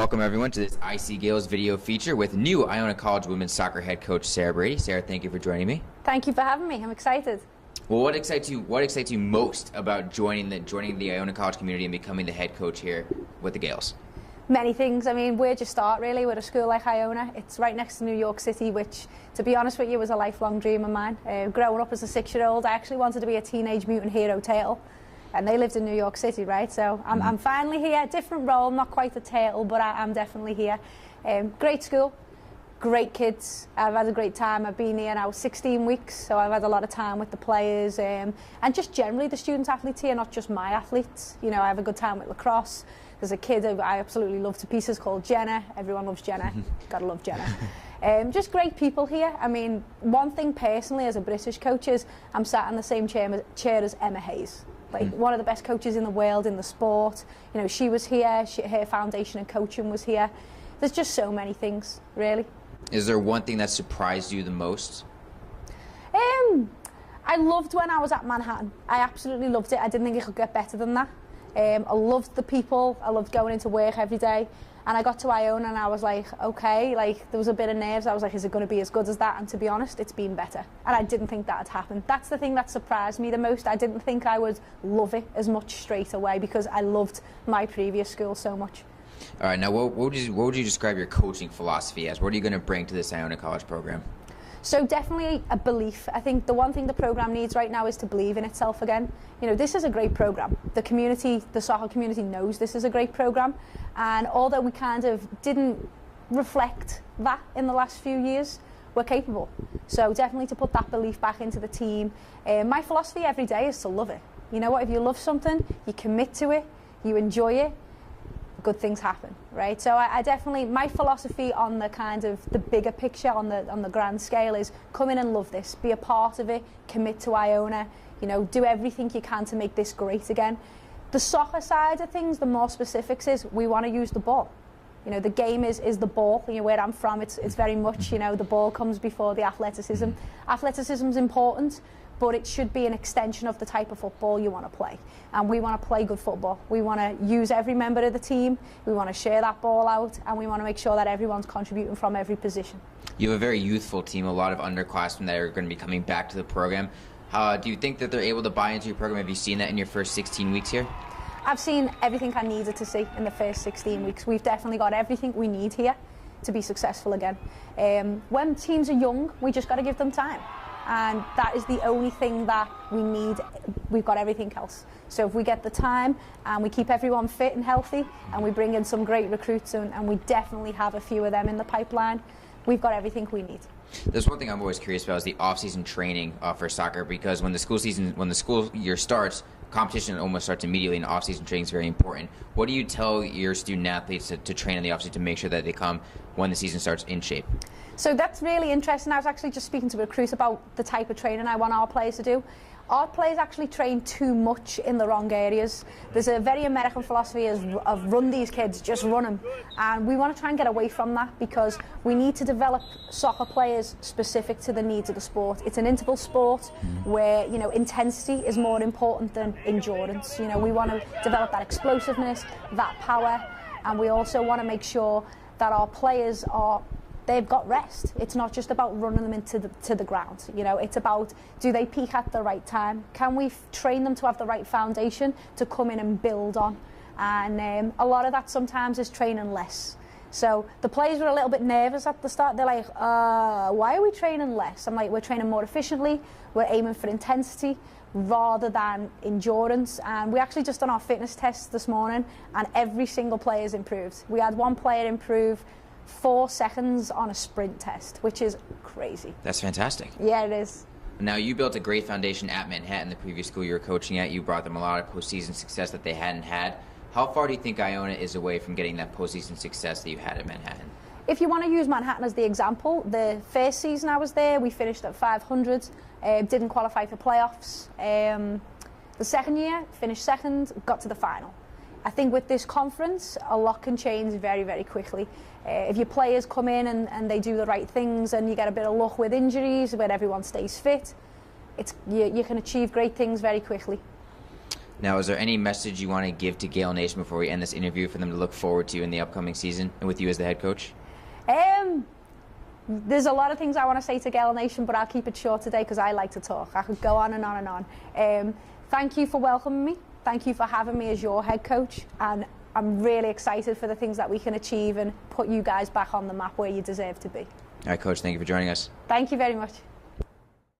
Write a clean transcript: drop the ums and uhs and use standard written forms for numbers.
Welcome everyone to this ICGaels video feature with new Iona College women's soccer head coach Sarah Brady. Sarah, thank you for joining me. Thank you for having me. I'm excited. Well, what excites you most about joining the Iona College community and becoming the head coach here with the Gales? Many things. I mean, where'd you start really with a school like Iona? It's right next to New York City, which, to be honest with you, was a lifelong dream of mine. Growing up as a 6-year-old, I actually wanted to be a Teenage Mutant Hero Turtle. And they lived in New York City, right? So I'm finally here. Different role, not quite a turtle, but I'm definitely here. Great school, great kids. I've had a great time. I've been here now 16 weeks, so I've had a lot of time with the players and just generally the student athletes here, not just my athletes. You know, I have a good time with lacrosse. There's a kid I absolutely love to pieces called Jenna. Everyone loves Jenna. Gotta love Jenna. Just great people here. I mean, one thing personally as a British coach is I'm sat in the same chair as Emma Hayes. Like one of the best coaches in the world in the sport. You know, she was here, her foundation and coaching was here. There's just so many things, really. Is there one thing that surprised you the most? I loved when I was at Manhattan. I absolutely loved it. I didn't think it could get better than that. I loved the people. I loved going into work every day. And I got to Iona and I was like, okay, like there was a bit of nerves. I was like, is it going to be as good as that? And to be honest, it's been better. And I didn't think that had happened. That's the thing that surprised me the most. I didn't think I would love it as much straight away because I loved my previous school so much. All right, now what would you describe your coaching philosophy as? What are you going to bring to this Iona College program? So definitely a belief. I think the one thing the program needs right now is to believe in itself again. You know, this is a great program. The community, the soccer community knows this is a great program. And although we kind of didn't reflect that in the last few years, we're capable. So definitely to put that belief back into the team. My philosophy every day is to love it. You know what, if you love something, you commit to it, you enjoy it, good things happen, right? So I definitely, my philosophy on the kind of the bigger picture, on the grand scale, is come in and love this, be a part of it, commit to Iona, you know, do everything you can to make this great again. The soccer side of things, the more specifics is we want to use the ball. You know, the game is the ball. You know, where I'm from, it's very much, you know, the ball comes before the athleticism. Athleticism is important, but it should be an extension of the type of football you want to play. And we want to play good football. We want to use every member of the team, we want to share that ball out, and we want to make sure that everyone's contributing from every position. You have a very youthful team, a lot of underclassmen that are going to be coming back to the program. Do you think that they're able to buy into your program? Have you seen that in your first 16 weeks here? I've seen everything I needed to see in the first 16 weeks. We've definitely got everything we need here to be successful again. When teams are young, we just got to give them time. And that is the only thing that we need. We've got everything else. So if we get the time and we keep everyone fit and healthy and we bring in some great recruits and we definitely have a few of them in the pipeline, we've got everything we need. There's one thing I'm always curious about is the off-season training for soccer, because when the school year starts, competition almost starts immediately, and off-season training is very important. What do you tell your student athletes to train in the off-season to make sure that they come when the season starts in shape? So that's really interesting. I was actually just speaking to a recruit about the type of training I want our players to do. Our players actually train too much in the wrong areas. There's a very American philosophy of run these kids, just run them. And we want to try and get away from that because we need to develop soccer players specific to the needs of the sport. It's an interval sport where, you know, intensity is more important than endurance. You know, we want to develop that explosiveness, that power, and we also want to make sure that our players they've got rest. It's not just about running them into the ground. You know, it's about, do they peak at the right time? Can we train them to have the right foundation to come in and build on? And a lot of that sometimes is training less. So the players were a little bit nervous at the start. They're like, why are we training less? I'm like, we're training more efficiently. We're aiming for intensity rather than endurance. And we actually just done our fitness tests this morning, and every single player's improved. We had one player improve 4 seconds on a sprint test, which is crazy. That's fantastic. Yeah, it is. Now, you built a great foundation at Manhattan, the previous school you were coaching at. You brought them a lot of postseason success that they hadn't had. How far do you think Iona is away from getting that postseason success that you had at Manhattan? If you want to use Manhattan as the example, the first season I was there, we finished at 500, didn't qualify for playoffs. The second year, finished second, got to the final. I think with this conference, a lot can change very, very quickly. If your players come in and they do the right things and you get a bit of luck with injuries, where everyone stays fit, you can achieve great things very quickly. Now, is there any message you want to give to Gale Nation before we end this interview for them to look forward to in the upcoming season and with you as the head coach? There's a lot of things I want to say to Gale Nation, but I'll keep it short today because I like to talk. I could go on and on and on. Thank you for welcoming me. Thank you for having me as your head coach. And I'm really excited for the things that we can achieve and put you guys back on the map where you deserve to be. All right, Coach, thank you for joining us. Thank you very much.